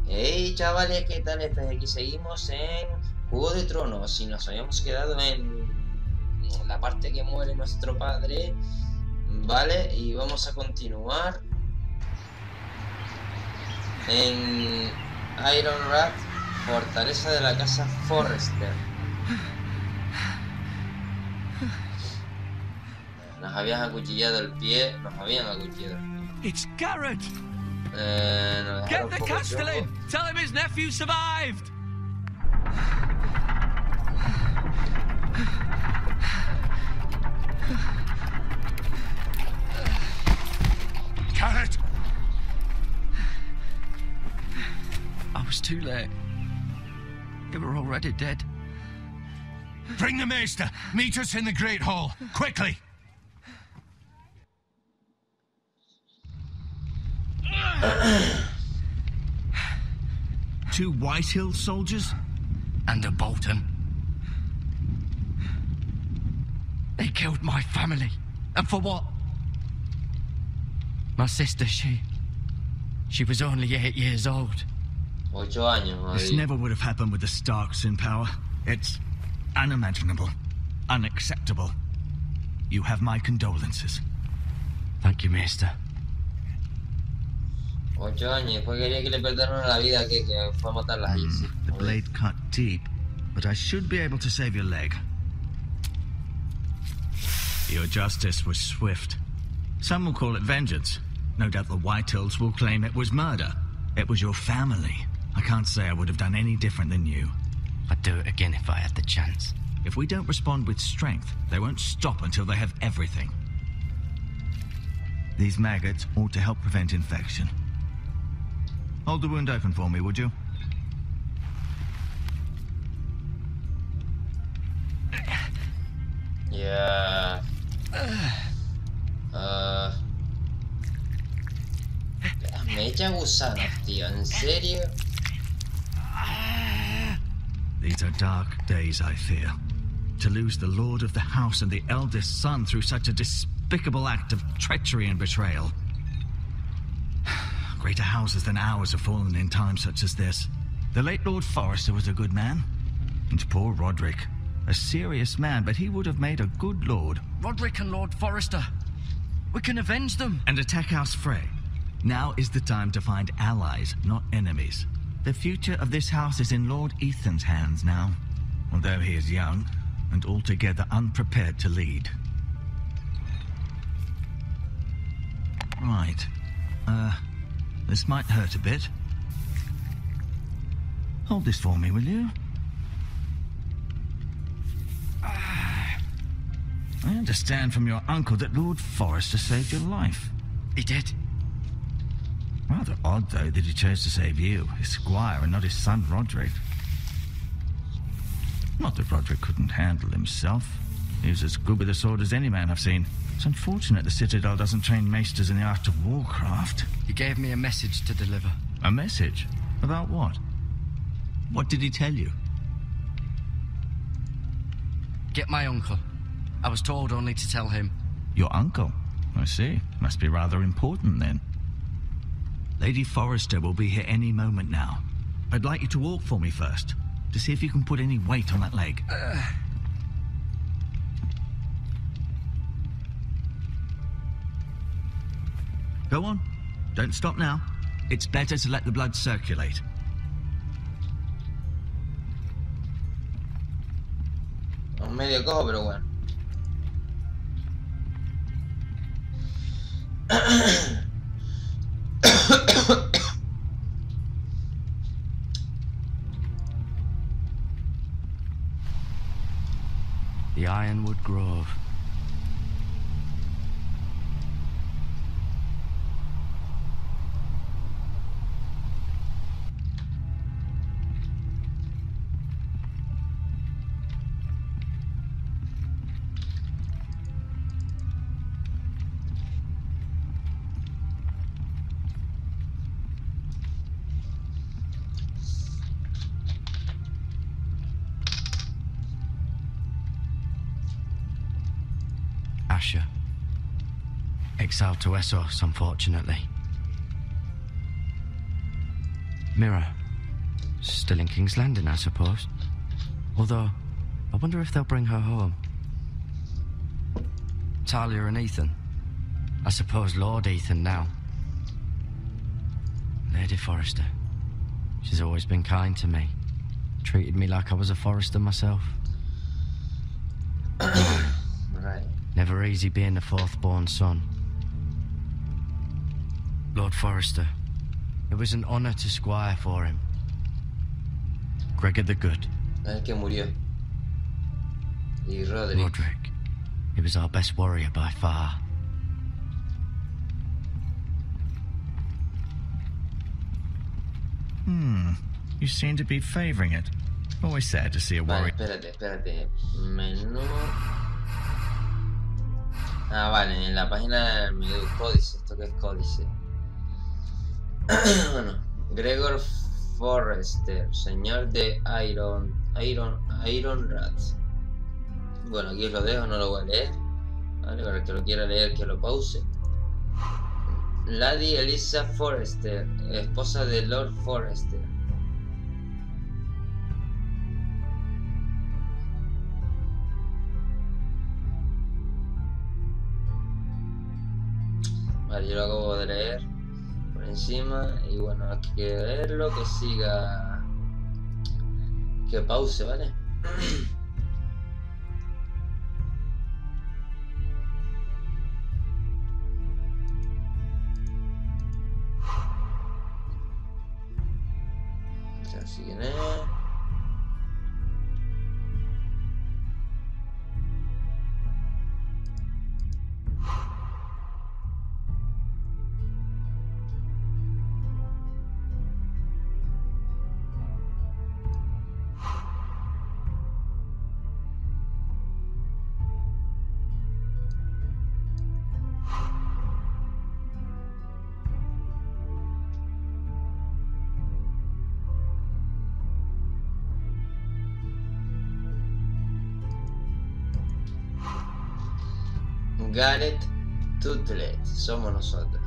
Hey chavales, ¿qué tal estáis? Aquí seguimos en Juego de Tronos y nos habíamos quedado en la parte que muere nuestro padre, ¿vale? Y vamos a continuar en Ironrath, fortaleza de la Casa Forrester. Nos habían acuchillado el pie, It's Garrett! Nos Get dejaron the poco Castellan! tiempo. Tell him his nephew survived! Garrett! I was too late. They were already dead. Bring the maester! Meet us in the Great Hall! Quickly! Two Whitehill soldiers? And a Bolton. They killed my family. And for what? My sister, she was only 8 years old. 8 años, This madre. never would have happened with the Starks in power. It's unimaginable. Unacceptable. You have my condolences. Thank you, Maester. 8 años, después quería que le perdonaran la vida, que fue a matarlas allí, sí. The blade cut deep, but I should be able to save your leg. Your justice was swift. Some will call it vengeance. No doubt the Whitehills will claim it was murder. It was your family. I can't say I would have done any different than you. I'd do it again if I had the chance. If we don't respond with strength, they won't stop until they have everything. These maggots ought to help prevent infection. Hold the wound open for me, would you? Ya. Me echa gusanos, tío, ¿en serio? These are dark days, I fear. To lose the lord of the house and the eldest son through such a despicable act of treachery and betrayal. Greater houses than ours have fallen in times such as this. The late Lord Forrester was a good man. And poor Roderick. A serious man, but he would have made a good lord. Roderick and Lord Forrester. We can avenge them. And attack House Frey. Now is the time to find allies, not enemies. The future of this house is in Lord Ethan's hands now, although he is young and altogether unprepared to lead. Right. This might hurt a bit. Hold this for me, will you? I understand from your uncle that Lord Forrester saved your life. He did. Rather odd, though, that he chose to save you, his squire, and not his son Roderick. Not that Roderick couldn't handle himself. He was as good with a sword as any man I've seen. It's unfortunate the Citadel doesn't train maesters in the art of warcraft. He gave me a message to deliver. A message? About what? What did he tell you? Get my uncle. I was told only to tell him. Your uncle? I see. Must be rather important, then. Lady Forrester will be here any moment now. I'd like you to walk for me first, to see if you can put any weight on that leg. Go on. Don't stop now. It's better to let the blood circulate. Un medio cojo, pero bueno. The Ironwood Grove. Russia. Exiled to Essos, unfortunately. Mira, still in King's Landing, I suppose. Although, I wonder if they'll bring her home. Talia and Ethan. I suppose Lord Ethan now. Lady Forrester. She's always been kind to me. Treated me like I was a Forrester myself. Right. Never easy being the fourth-born son. Lord Forrester. It was an honor to squire for him. Gregor the Good. El que murió. Y Roderick. Roderick. He was our best warrior by far. You seem to be favouring it. Always sad to see a Vale, warrior. espérate. Menú. Ah, vale, en la página del menú códice. ¿Esto qué es códice? Bueno, Gregor Forrester, señor de Iron Rat. Bueno, aquí os lo dejo, no lo voy a leer. Vale, para el que lo quiera leer, que lo pause. Lady Elisa Forrester, esposa de Lord Forrester. Vale, yo lo acabo de leer por encima y bueno, hay que leerlo, que siga, que pause, ¿vale? Así que Gareth Tutlet, somos nosotros,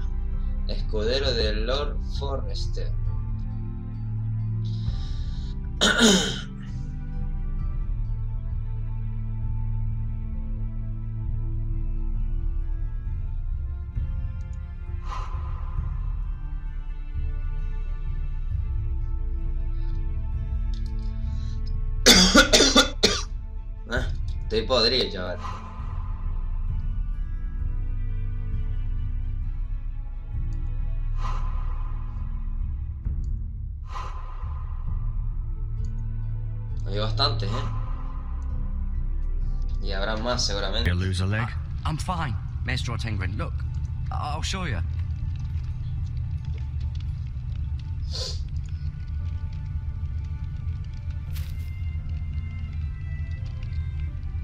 escudero de Lord Forrester. Estoy podrido, chaval. Hay bastantes, y habrá más seguramente. You lose a leg? I'm fine, Maestro Tengrin. Look, I'll show you.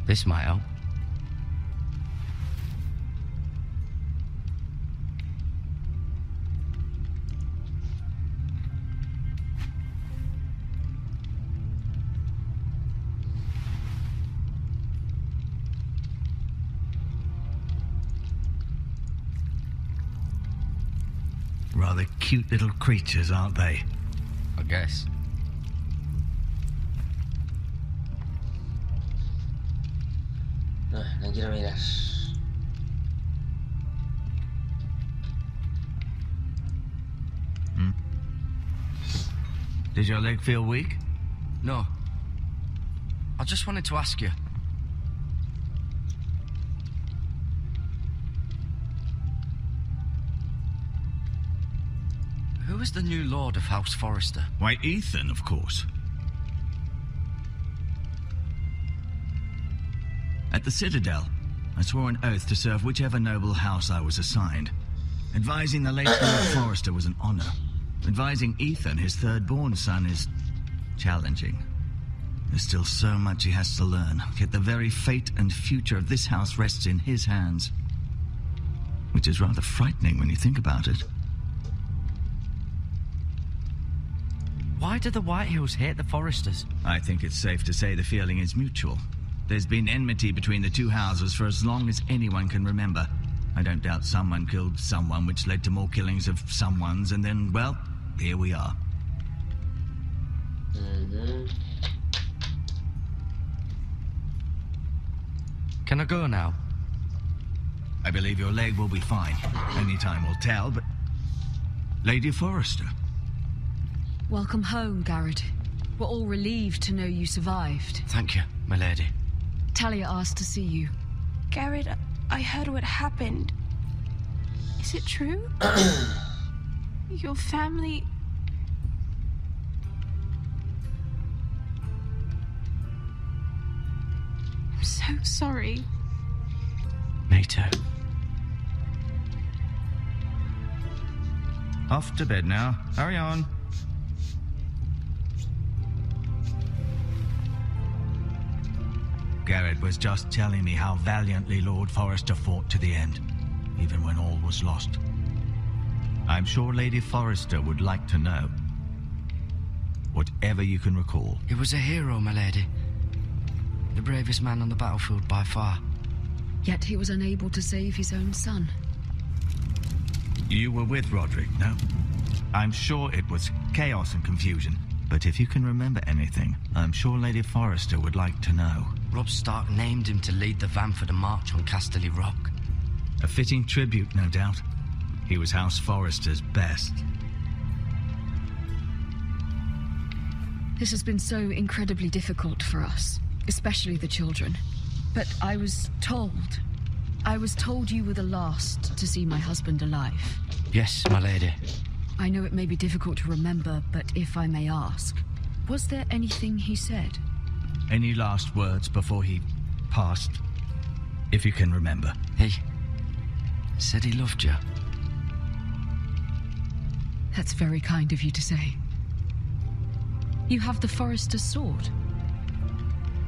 This might help. Rather cute little creatures, aren't they? I guess. No, no quiero mirar. Did your leg feel weak? No. I just wanted to ask you. Who is the new Lord of House Forrester? Why, Ethan, of course. At the Citadel, I swore an oath to serve whichever noble house I was assigned. Advising the late Lord Forrester was an honor. Advising Ethan, his third-born son, is challenging. There's still so much he has to learn, yet the very fate and future of this house rests in his hands. Which is rather frightening when you think about it. Why do the Whitehills hate the Forresters? I think it's safe to say the feeling is mutual. There's been enmity between the two houses for as long as anyone can remember. I don't doubt someone killed someone, which led to more killings of someones, and then, well, here we are. Can I go now? I believe your leg will be fine. Only time will tell, but... Lady Forrester. Welcome home, Garrett. We're all relieved to know you survived. Thank you, my lady. Talia asked to see you. Garrett, I heard what happened. Is it true? Your family... I'm so sorry. Me too. Off to bed now. Hurry on. Garrett was just telling me how valiantly Lord Forrester fought to the end, even when all was lost. I'm sure Lady Forrester would like to know. Whatever you can recall. He was a hero, my lady. The bravest man on the battlefield by far. Yet he was unable to save his own son. You were with Roderick, no? I'm sure it was chaos and confusion. But if you can remember anything, I'm sure Lady Forrester would like to know. Robb Stark named him to lead the van for the march on Casterly Rock. A fitting tribute, no doubt. He was House Forrester's best. This has been so incredibly difficult for us, especially the children. But I was told you were the last to see my husband alive. Yes, my lady. I know it may be difficult to remember, but if I may ask, was there anything he said? Any last words before he passed? If you can remember. He said he loved you. That's very kind of you to say. You have the Forrester's sword.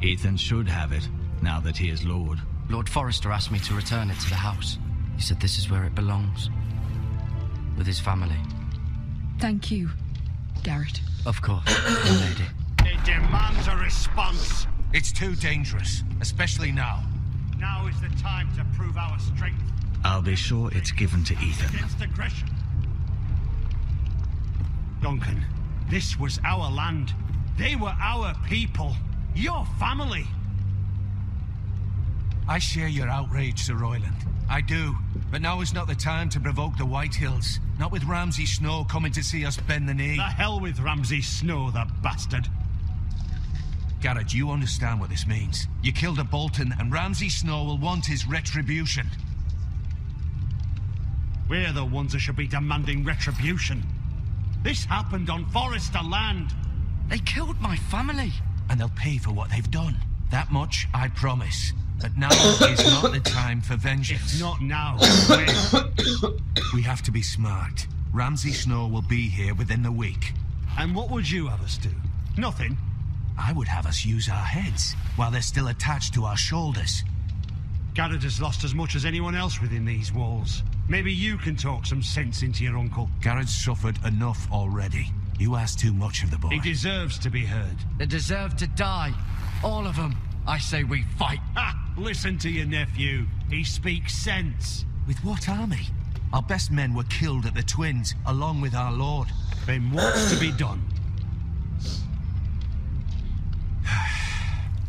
Ethan should have it, now that he is Lord. Lord Forrester asked me to return it to the house. He said this is where it belongs. With his family. Thank you, Garrett. Of course, my lady. It demands a response. It's too dangerous, especially now. Now is the time to prove our strength. I'll be sure it's given to Ethan. Against aggression. Duncan, this was our land. They were our people. Your family. I share your outrage, Sir Royland. I do. But now is not the time to provoke the Whitehills. Not with Ramsay Snow coming to see us bend the knee. The hell with Ramsay Snow, the bastard. Garrett, you understand what this means. You killed a Bolton, and Ramsay Snow will want his retribution. We're the ones that should be demanding retribution. This happened on Forrester land. They killed my family. And they'll pay for what they've done. That much I promise. But now is not the time for vengeance. If not now, when? We have to be smart. Ramsay Snow will be here within the week. And what would you have us do? Nothing. I would have us use our heads while they're still attached to our shoulders. Garrett has lost as much as anyone else within these walls. Maybe you can talk some sense into your uncle. Garrett's suffered enough already. You ask too much of the boy. He deserves to be heard. They deserve to die. All of them. I say we fight. Ha! Listen to your nephew. He speaks sense. With what army? Our best men were killed at the Twins, along with our lord. Then what's to be done?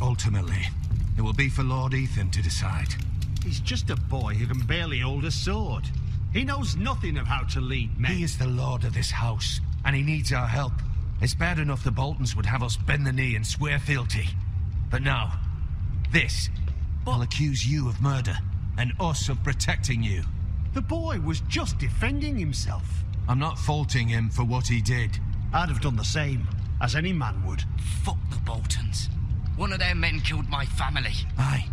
Ultimately, it will be for Lord Ethan to decide. He's just a boy who can barely hold a sword. He knows nothing of how to lead men. He is the lord of this house, and he needs our help. It's bad enough the Boltons would have us bend the knee and swear fealty. But now, this will accuse you of murder, and us of protecting you. The boy was just defending himself. I'm not faulting him for what he did. I'd have done the same, as any man would. Fuck the Boltons. One of their men killed my family. Aye.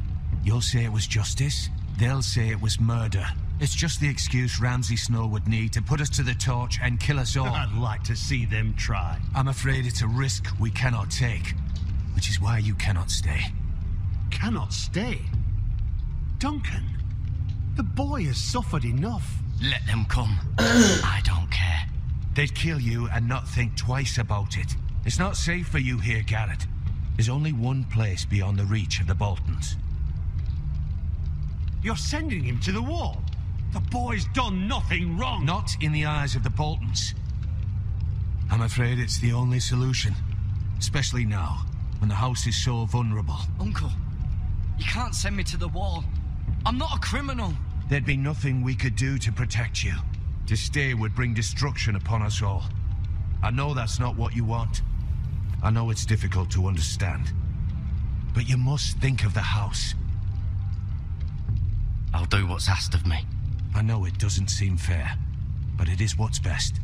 You'll say it was justice. They'll say it was murder. It's just the excuse Ramsay Snow would need to put us to the torch and kill us all. I'd like to see them try. I'm afraid it's a risk we cannot take. Which is why you cannot stay. Cannot stay? Duncan, the boy has suffered enough. Let them come. I don't care. They'd kill you and not think twice about it. It's not safe for you here, Garrett. is only one place beyond the reach of the Boltons. You're sending him to the wall? The boy's done nothing wrong. Not in the eyes of the Boltons. I'm afraid it's the only solution. Especially now, when the house is so vulnerable. Uncle, you can't send me to the wall. I'm not a criminal. There'd be nothing we could do to protect you. To stay would bring destruction upon us all. I know that's not what you want. I know it's difficult to understand. But you must think of the house. I'll do what's asked of me. I know it doesn't seem fair, but it is what's best.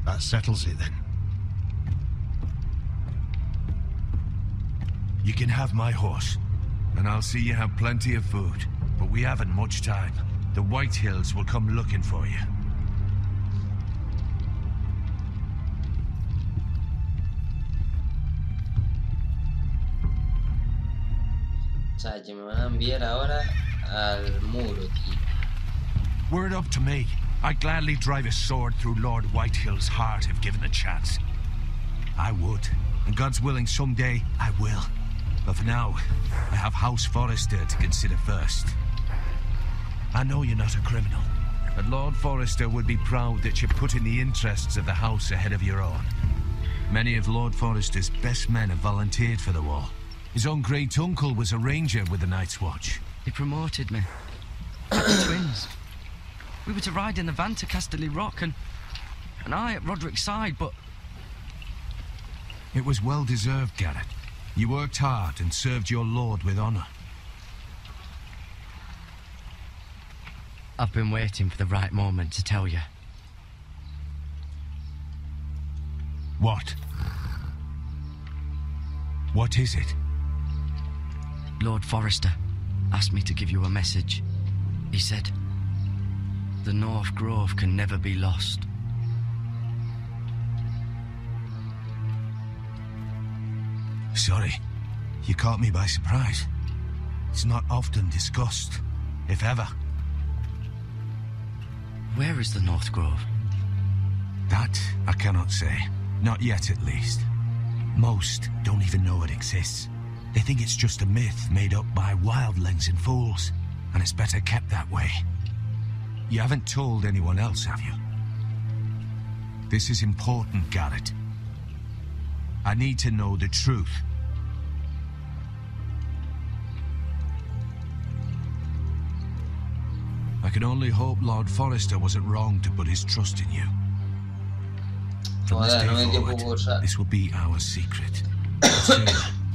That settles it then. You can have my horse, and I'll see you have plenty of food. But we haven't much time. The White Hills will come looking for you. O sea, que me van a enviar ahora al muro, tío. Were it up to me, I'd gladly drive a sword through Lord Whitehill's heart if given the chance. I would, and God's willing someday I will. But for now, I have House Forrester to consider first. I know you're not a criminal, but Lord Forrester would be proud that you're putting the interests of the house ahead of your own. Many of Lord Forrester's best men have volunteered for the war. His own great-uncle was a ranger with the Night's Watch. He promoted me. Like the twins. We were to ride in the van to Casterly Rock, and I at Roderick's side, but... It was well-deserved, Garrett. You worked hard and served your lord with honor. I've been waiting for the right moment to tell you. What? What is it? Lord Forrester asked me to give you a message. He said, the North Grove can never be lost. Sorry, you caught me by surprise. It's not often discussed, if ever. Where is the North Grove? That I cannot say. Not yet, at least. Most don't even know it exists. They think it's just a myth made up by wildlings and fools, and it's better kept that way. You haven't told anyone else, have you? This is important, Garrett. I need to know the truth. I can only hope Lord Forrester wasn't wrong to put his trust in you. From this day forward, this will be our secret. But soon,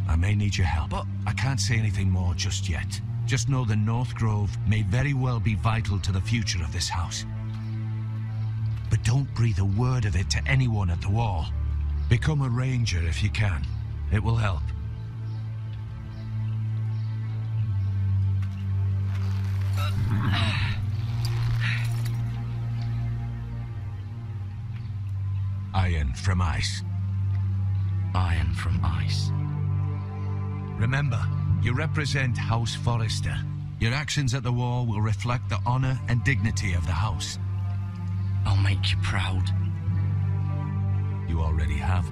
I may need your help. But I can't say anything more just yet. Just know the North Grove may very well be vital to the future of this house. But don't breathe a word of it to anyone at the wall. Become a ranger if you can. It will help. Iron from ice. Iron from ice. Remember, you represent House Forrester. Your actions at the war will reflect the honor and dignity of the house. I'll make you proud. You already have.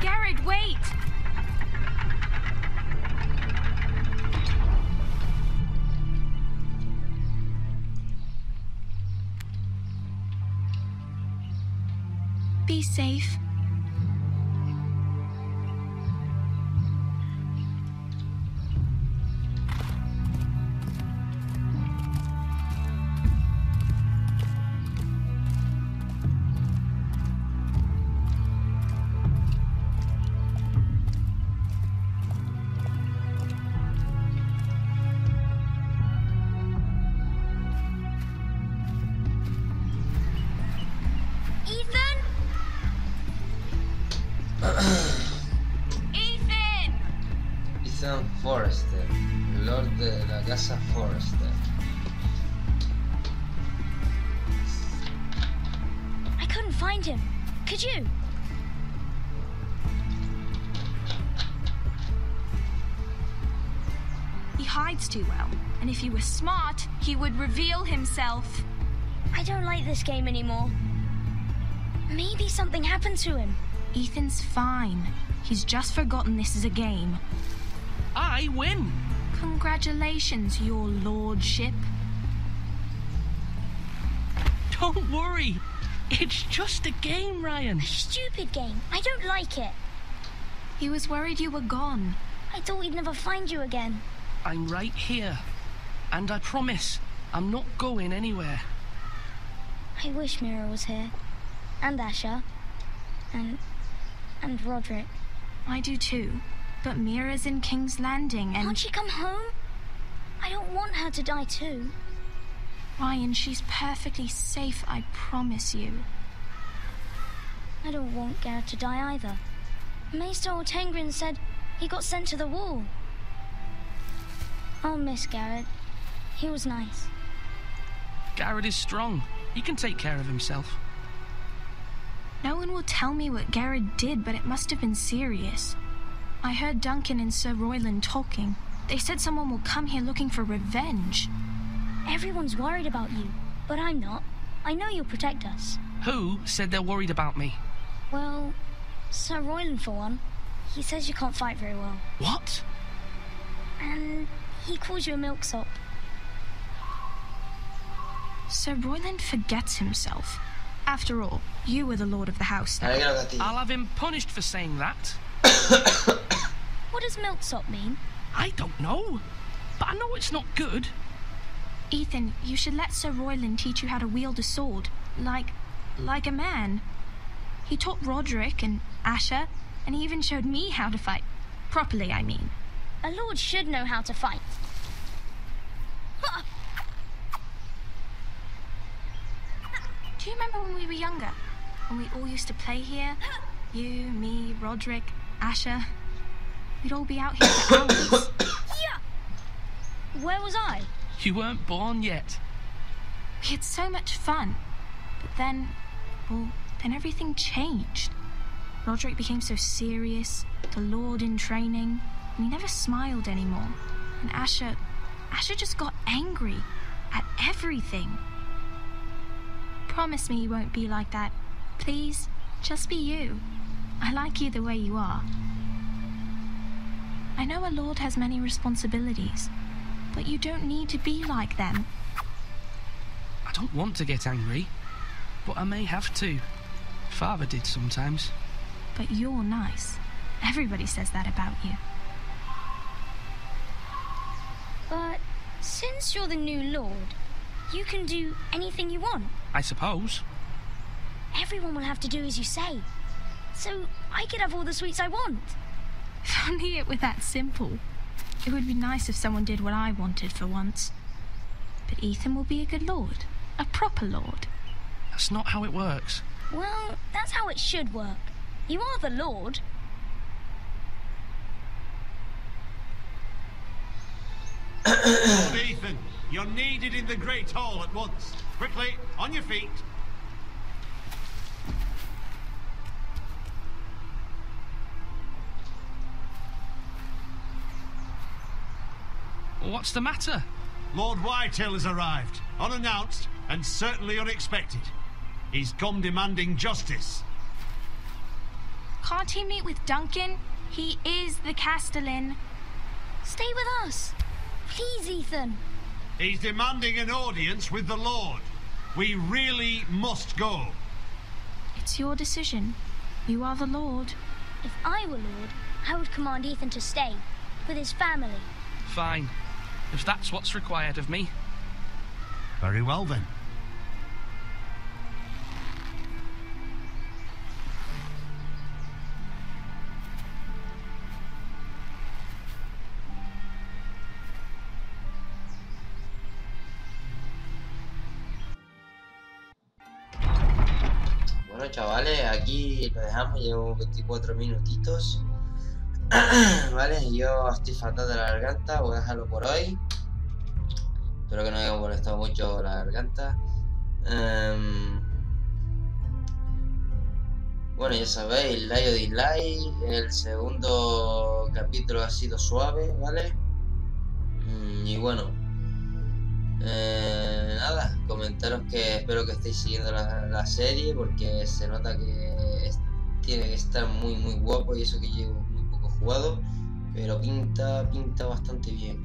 Garrett, wait! Be safe. Ethan Forrester, Lord de la Casa Forrester. find him. Could you? He hides too well, and if he were smart, he would reveal himself. I don't like this game anymore. Maybe something happened to him. Ethan's fine. He's just forgotten this is a game. I win! Congratulations, your lordship. Don't worry. It's just a game, Ryan. A stupid game. I don't like it. He was worried you were gone. I thought we'd never find you again. I'm right here. And I promise, I'm not going anywhere. I wish Mira was here. And Asher. And Roderick. I do too. But Mira's in King's Landing and... Can't she come home? I don't want her to die too. Ryan, she's perfectly safe, I promise you. I don't want Garrett to die either. Maester Ortengrin said he got sent to the wall. I'll miss Garrett. He was nice. Garrett is strong. He can take care of himself. No one will tell me what Garrett did, but it must have been serious. I heard Duncan and Sir Royland talking. They said someone will come here looking for revenge. Everyone's worried about you, but I'm not. I know you'll protect us. Who said they're worried about me? Well, Sir Royland for one. He says you can't fight very well. What? And he calls you a milksop. Sir Royland forgets himself. After all, you were the lord of the house now. I'll have him punished for saying that. What does milksop mean? I don't know, but I know it's not good. Ethan, you should let Sir Royland teach you how to wield a sword, like a man. He taught Roderick and Asher, and he even showed me how to fight. Properly, I mean. A lord should know how to fight. Do you remember when we were younger? When we all used to play here? You, me, Roderick, Asher. We'd all be out here for hours. Yeah! Where was I? You weren't born yet. We had so much fun. But then everything changed. Roderick became so serious, the Lord in training, and he never smiled anymore. And Asher just got angry at everything. Promise me you won't be like that. Please, just be you. I like you the way you are. I know a lord has many responsibilities, but you don't need to be like them. I don't want to get angry, but I may have to. Father did sometimes. But you're nice. Everybody says that about you. But since you're the new lord, you can do anything you want. I suppose. Everyone will have to do as you say. So I could have all the sweets I want. If only it were that simple. It would be nice if someone did what I wanted for once. But Ethan will be a good lord. A proper lord. That's not how it works. Well, that's how it should work. You are the lord. Lord Ethan, you're needed in the Great Hall at once. Quickly, on your feet. What's the matter? Lord Whitetail has arrived, unannounced and certainly unexpected. He's come demanding justice. Can't he meet with Duncan? He is the Castellan. Stay with us. Please, Ethan. He's demanding an audience with the Lord. We really must go. It's your decision. You are the Lord. If I were Lord, I would command Ethan to stay, with his family. Fine. If that's what's required of me. Very well then. Bueno, chavales, aquí lo dejamos, llevo 24 minutitos. Vale, yo estoy fatal de la garganta, voy a dejarlo por hoy. Espero que no haya molestado mucho la garganta. Bueno, ya sabéis, like o dislike. El segundo capítulo ha sido suave, ¿vale? Y bueno, nada, comentaros que espero que estéis siguiendo la serie, porque se nota que tiene que estar muy guapo, y eso que llevo muy poco jugado, pero pinta bastante bien.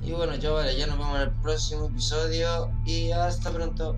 Y bueno, chavales, ya nos vemos en el próximo episodio y hasta pronto.